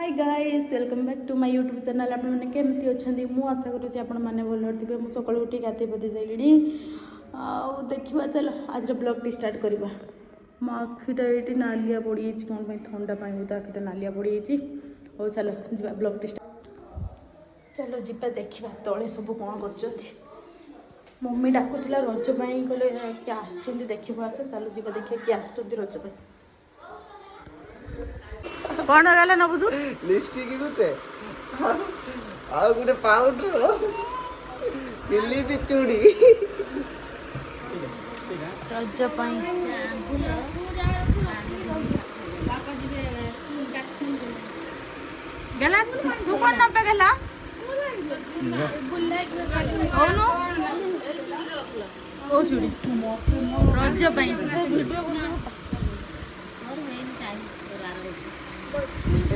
Hi guys welcome back to my YouTube channel. आप मैंने केमती अच्छा मुझे आशा करुँच आपण मैंने भल थे। मुझे सकालू उठी गाधे पाधे सारे देखा चलो आज ब्लॉग टी स्टार्ट करवा। मो आखिटा ये नालिया पड़ी कौन थंडा बोध आखिटा नालिया पड़ी हो चलो जा ब्लॉग टी स्टार्ट। चलो जा देखा तले सब कौन कर मम्मी डाकुला रजपाई कहले किए आस देखो आस चलो जा देखिए किए आस रजपाई कौन गला नबु तू लिपस्टिक गुटे आ गुटे पाउडर क्लिप चूड़ी रजपाई गला तू कौन नबे गला ओ चूड़ी रजपाई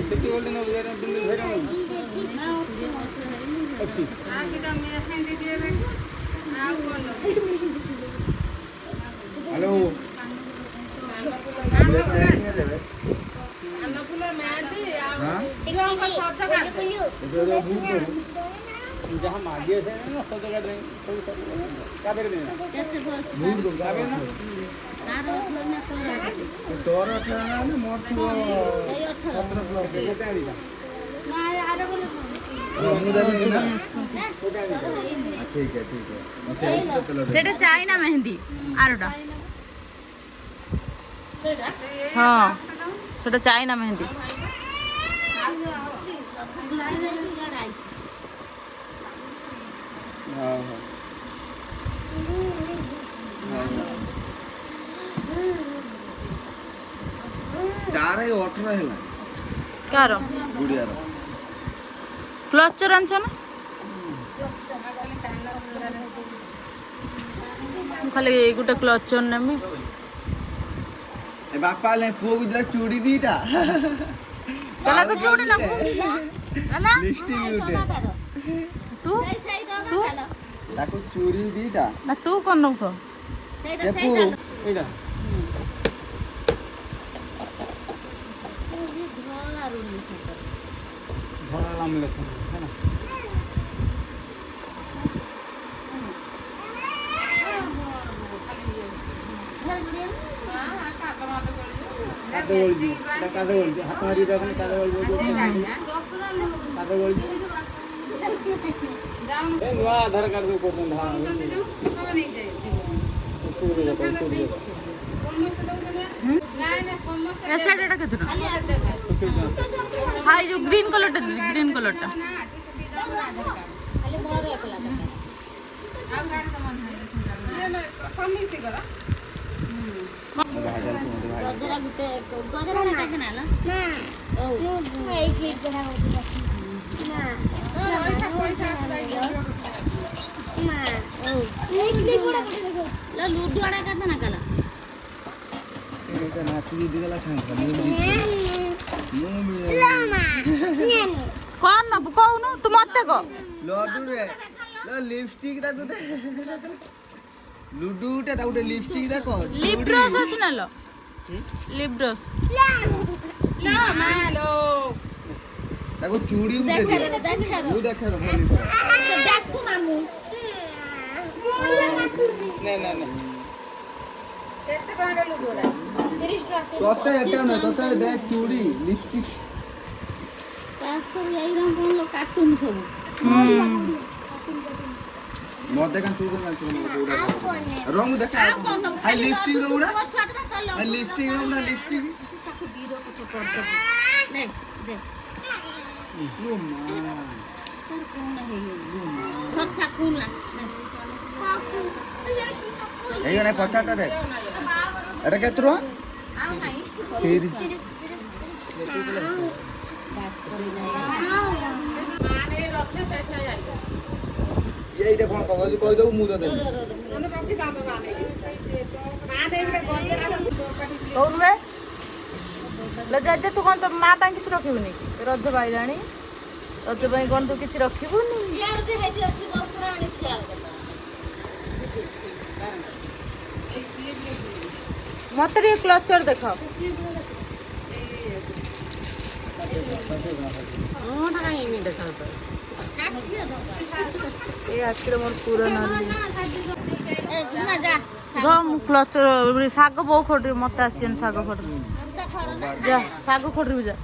सिटी गोल्डन हो गया दिल्ली भेड़ में अच्छी हेलो जहाँ मागिए से ना सब जगह क्या बेर देना भूल दो क्या बेर ना तोर 18 ना मोर तो 17 प्लस ना यार बोले ना ठीक है सेटा चाइना मेहंदी आरोटा हां सेटा चाइना मेहंदी हां तारे 18 है कार गुड़िया क्लचर आंछ ना खाली गोटे क्लचर नेमी ए बापा ले पुओ गुदरा चूड़ी दीटा गला तो चूड़ी ना गला लिपस्टिक गुटे तू तू ताको चूड़ी दीटा ना तू कोन नौ खो ए पु एडा भला लाम ले है ना कादे बोल हाथ मारी दे कादे बोल ए नुआ आधार कार्ड को कोन हां नहीं जाए कैसा डेटा कितना हाय जो ग्रीन कलर टा खाली मोर एकला आ गार त मन है ये न समिति करा गजरा गुटे गजरा ना खानाला ना ओ एक क्लिक करा ना ना ओ एक क्लिक करा ला लूडो आड़ा का ना कला ना तू दी गला सांग कौन न कहू तू मत को लड्डू रे लिपस्टिक दा गुटे लड्डू टे ता गुटे लिपस्टिक दा को लिप ग्लॉस अछि न लो लिप ग्लॉस ला मालो ताको चूड़ी गुटे तू देख रे भली देखू मामू ना केते बांगे लुडोला 30 टका तोते एटा न तोते देख चूड़ी लिपस्टिक कास्टर यही रंग कोन लो कार्टून सब मते कान तू कोन चूड़ी रंग देखा हाय लिपस्टिक रोड़ा हाय लिपस्टिक रोड़ा लिपस्टिक ले दे लो मां सर कोन है ये घर ठाकुर ला এই না 50টা দেখ এটা কত রো আও নাই 30 এইটা কোন কই কই দেব মু দেব औरवे ल जा तू कौन तो माँ पाई किसी रखिबुनी रज बाइलाणी रज पाई कौन तू किसी रखिबुनी यार जे हेती अछि बसरा आनी खियाल मत रे क्लचर देखा ଏ ଆଖିରେ ମୋର ପୁରା କ୍ଲଚ ଶାଗ ବୋଉ ଖୋଟରେ ମତେ ଆସିବନି ଶାଗ ଖୋଟରେ ଯା ଶାଗ ଖୋଟରେ ଯା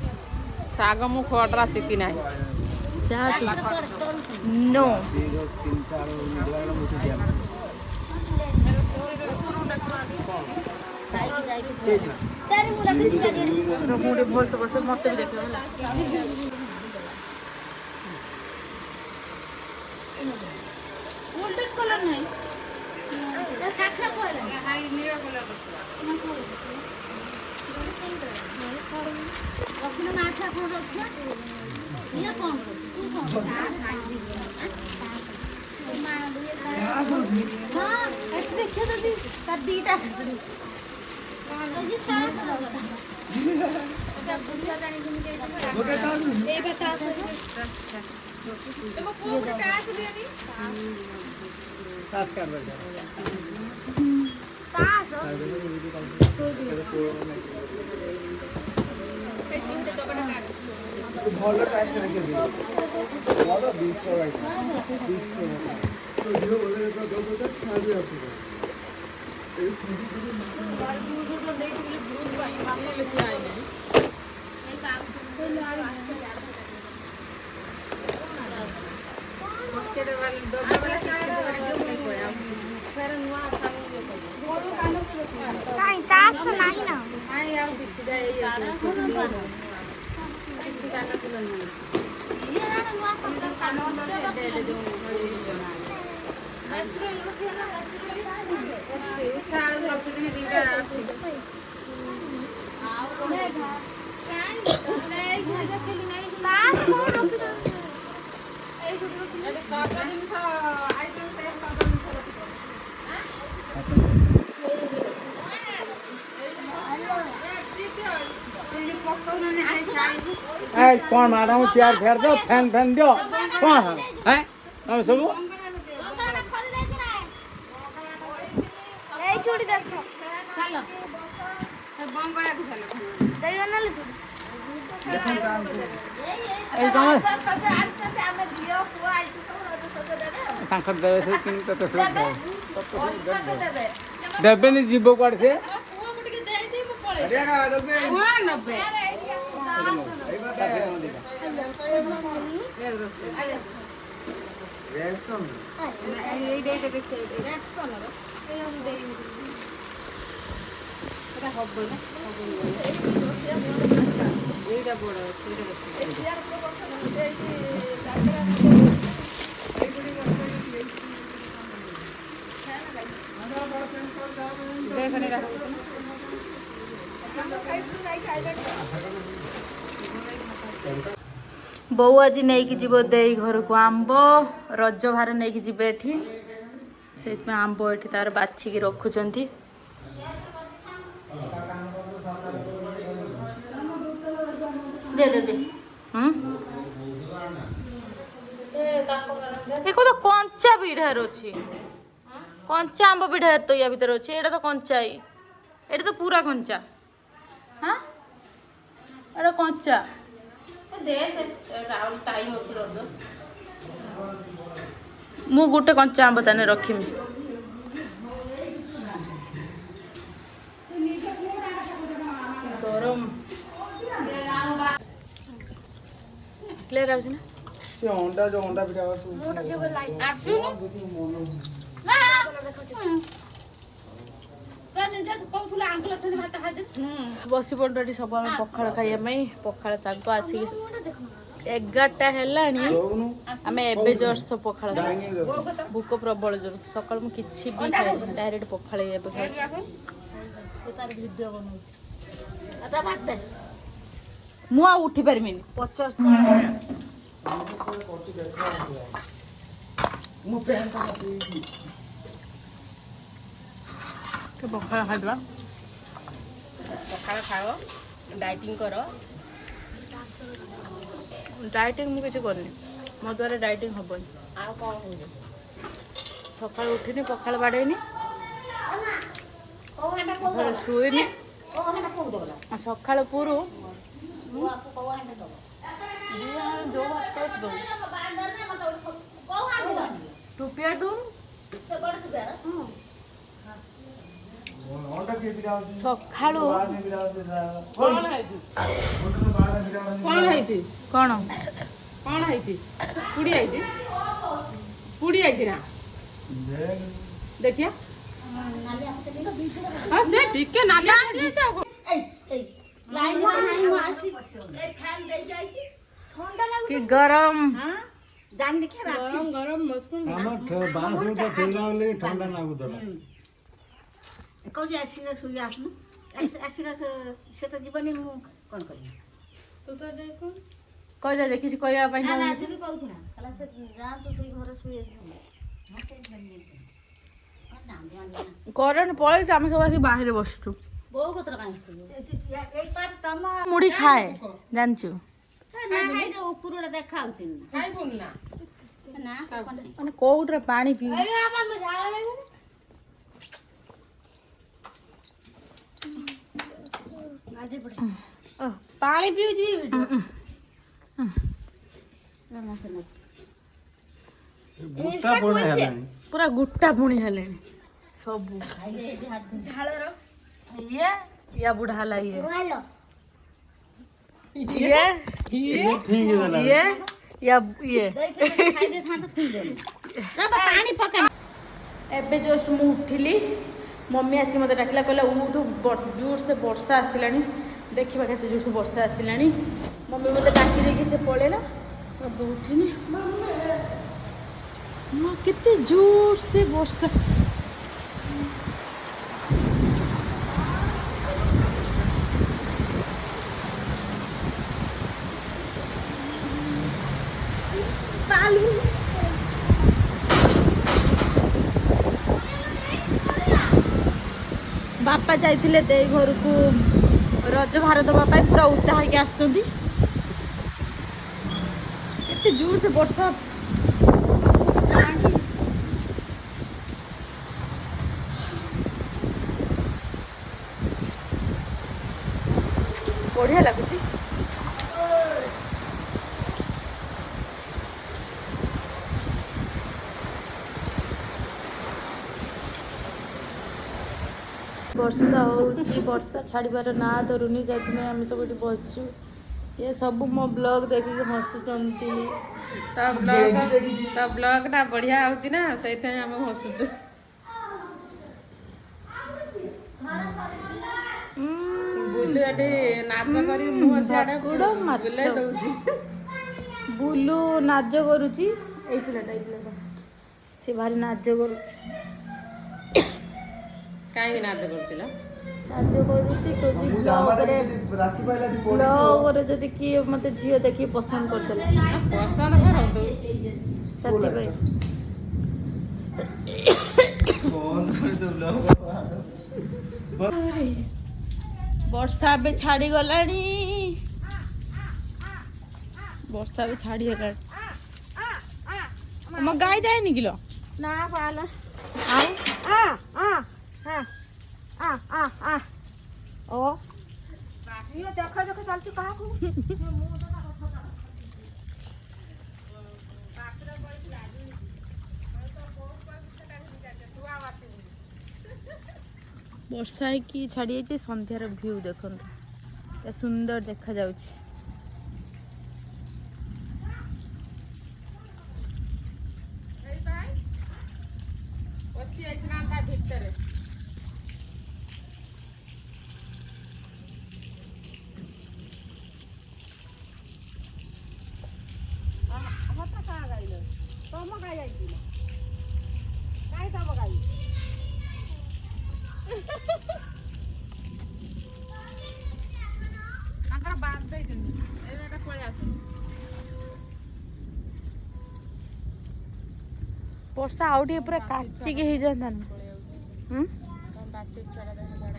ଶାଗ ମୁଁ ଖୋଟରା ଶିଖି ନାହିଁ ଯା नो ଭଲ ସେ ବସ ମତେ ବି ଦେଖିବ ହେଲା ଗୋଲ୍ଡେନ କଲର ନାହିଁ ଭଲ ଟାସ୍କ ଲାଗି ଦିଅ ଭଲ 20 कौन मैडम चेयर फेर दो फैन फैन दियो कौन है हम सब चूड़ी देख बम गड़ा भी चलो देई ना ले चूड़ी ए कौन तांकर देवे से किन तो देबेनी जीवो कोड से ବୋଉ ଆଜି ନେଇକି ଯିବ ଦେଇ ଘରକୁ ଆମ୍ବ ରଜ ଭାର ନେଇକି ଯିବେ ଏଠି ସେଇଥିପାଇଁ ଆମ୍ବ ଏଠି ତାର ବାଛିକି ରଖୁଛନ୍ତି ଦେ ଦେ ଦେ ଦେଖ ତ କଞ୍ଚା ବିଢାର ଅଛି କଞ୍ଚା ଆମ୍ବ ବିଢାର ତ ୟା ଭିତରେ ଅଛି ଏଇଟା ତ କଞ୍ଚା ଏଇଟା ତ ପୁରା କଞ୍ଚା ହଁ ଏଇଟା କଞ୍ଚା ମୁଁ ଗୋଟେ କଞ୍ଚା ଆମ୍ବ ତାନେ ରଖିମି ଗରମ କ୍ଲିୟର ଆଉଛି ନା ସେ ଅଣ୍ଡା ଯୋଉ ଅଣ୍ଡା ପିଠା ବସି ପଡ଼ୁ ଏଠି ସବୁ ଆମେ ପଖାଳ ଖାଇବା ପାଇଁ ପଖାଳ ଶାଗ ଆସିକି 11ଟା ହେଲାଣି ଆମେ ଏବେ ଜଷ୍ଟ ପଖାଳ ଭୋକ ପ୍ରବଳ ଜୋର ସକାଳୁ ମୁଁ କିଛି ବି ଖାଇନି ଡାଇରେକ୍ଟ ପଖାଳ ଏବେ ଖାଇଛି ମୁଁ ଆଉ ଉଠି ପାରିବିନି 50 ପଖାଳ ଖାଇଦେବା ପଖାଳ ଖାଅ ଡାଇଟିଂ କର ଡାଇଟିଂ ମୁଁ କିଛି କରିନି ମୋ ଦ୍ୱାରା ଡାଇଟିଂ ହେବନି ଆଉ କ'ଣ ହେଉଛି ସକାଳୁ ଉଠିନି ପଖାଳ ବାଡ଼େଇନି ଶୋଇନି ସକାଳ ପୁରୁ जो टुपिया टुम ସକାଳୁ କଣ ହେଇଛି କ'ଣ କଣ ହେଇଛି ପୁଡ଼ି ହେଇଛି ପୁଡ଼ି ହେଇଛି ନା ଦେଖିଆ ହଁ ସେ ଟିକେ ନାଲି ହେଇଯାଇଛି ଆଉ କଣ? କି ଗରମ ଗରମ ଗରମ ମୌସମ ଥଣ୍ଡା ଲାଗୁଥିଲା କହୁଛି ଆସିନା ଶୋଇ ଆସୁନୁ ଆସିନା ସେ ତ ଯିବନି ମୁଁ କ'ଣ କରିବି ତୁ ତ ଯାଇଛୁ କହିଲା ଯେ କିଛି କହିବା ପାଇଁ ନା ଚାହୁଁନି। ତୁ ବି କହୁଥିଲା କହିଲା ସେ ଯାଆନ୍ତୁ ତୁଇ ଘରେ ଶୋଇ କରେଣ୍ଟ ପଳେଇଛି ଆମେ ସବୁ ଆସିକି ବାହାରେ ବସିଛୁ। ବୋଉ କତର କାହିଁ ଶୋଇବ ତମ ମୁଢି ଖାଏ ଜାଣିଛୁ ଉପରୁ ଦେଖା ହଉଛି ଖାଇବୁନି ନା ନା ମାନେ କୋଉଟାରେ ପାଣି ପିଉ ପାଣି ପିଉଛି ପୁରା ଗୋଟା ପୁଣି ହେଲେଣି ସବୁ ଝାଳର ଇଏ ୟା ବୁଢା ହେଲା ଇଏ ଇଏ ଇଏ ୟା ଇଏ ପାଣି ପକା ଏବେ ଜଷ୍ଟ ମୁଁ ଉଠିଲି ମମ୍ମି ଆସି ମୋତେ ଡାକିଲା କହିଲା ଉଠୁ ଜୋରସେ ବର୍ଷା ଆସିଲାଣି ଦେଖିବା କେତେ ଜୋରସେ ବର୍ଷା ଆସିଲାଣି ମମ୍ମି ମୋତେ ଡାକି ଦେଇକି ସେ ପଳେଇଲା ଏବେ ଉଠିନି କେତେ ଜୋରସେ ବର୍ଷା ବାପା ଯାଇଥିଲେ ଦେଇ ଘରକୁ ରଜ ଭାର ଦେବା ପାଇଁ ପୁରା ଉଦା ହେଇକି ଆସିଛନ୍ତି ଏତେ ଜୋର ସେ ବର୍ଷା ବଢିଆ ଲାଗୁଛି ବର୍ଷା ହଉଛି ବର୍ଷା ଛାଡ଼ିବାର ନାଁ ଧରୁନି ସେଥିପାଇଁ ଆମେ ସବୁ ଏଠି ବସିଛୁ ଏ ସବୁ ମୋ ବ୍ଲଗ ଦେଖିକି ହସୁଛନ୍ତି ତା ବ୍ଲଗଟା ବଢିଆ ହଉଛି ନା ସେଇଥିପାଇଁ ଆମେ ହସୁଛୁ ବୁଲୁ ଏଠି ନାଚ କରି ମୁହଁ ସିଆଡେ ଭାକୁର ମାଛ। ବୁଲେଇ ଦଉଛି ବୁଲୁ ନାଚ କରୁଛି ଏଇ ପିଲାଟା ସେ ଭାରି ନାଚ କରୁଛି କାହିଁକି ନାଚ କରୁছিল ନାଚ କରୁଛି କହୁଛି ବ୍ଲଗରେ ଯଦି କିଏ ମୋତେ ଝିଅ ଦେଖିକି ପସନ୍ଦ କରିଦେଲା ପସନ୍ଦ କରନ୍ତୁ ସେଥିପାଇଁ ବର୍ଷା ଏବେ ଛାଡ଼ିଗଲାଣି ବର୍ଷା ଏବେ ଛାଡ଼ିଗଲାଣି ଆମ ଗାଈ ଯାଇନି କିଲୋ ନା ପାଲ ଆଉ ଓ ଦେଖ ଦେଖ ଚାଲିଛୁ କାହାକୁ ବର୍ଷା ହେଇକି ଛାଡ଼ି ଯାଇଛି ସନ୍ଧ୍ୟାର ଭିଉ ଦେଖନ୍ତୁ କେତେ ସୁନ୍ଦର ଦେଖାଯାଉଛି ବସି ଯାଇଛି ନା ତା ଭିତରେ ତମ ଗାଈ ଯାଇଛି କାହିଁ ତମ ଗାଈ ତାଙ୍କର ବାଦ ଦେଇଛନ୍ତି ଏଇଟା ପଳେଇ ଆସନ୍ତୁ ବର୍ଷା ଆଉ ଟିକେ ପୁରା କାଚିକି ହେଇଯାନ୍ତା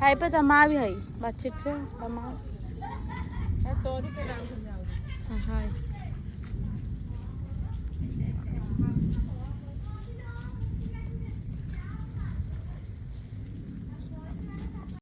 ହାଇ ପା ତା ମା ବି ହାଇ ବାଛିଛ ତା ମା ଚୋରି के नाम से ହାଇ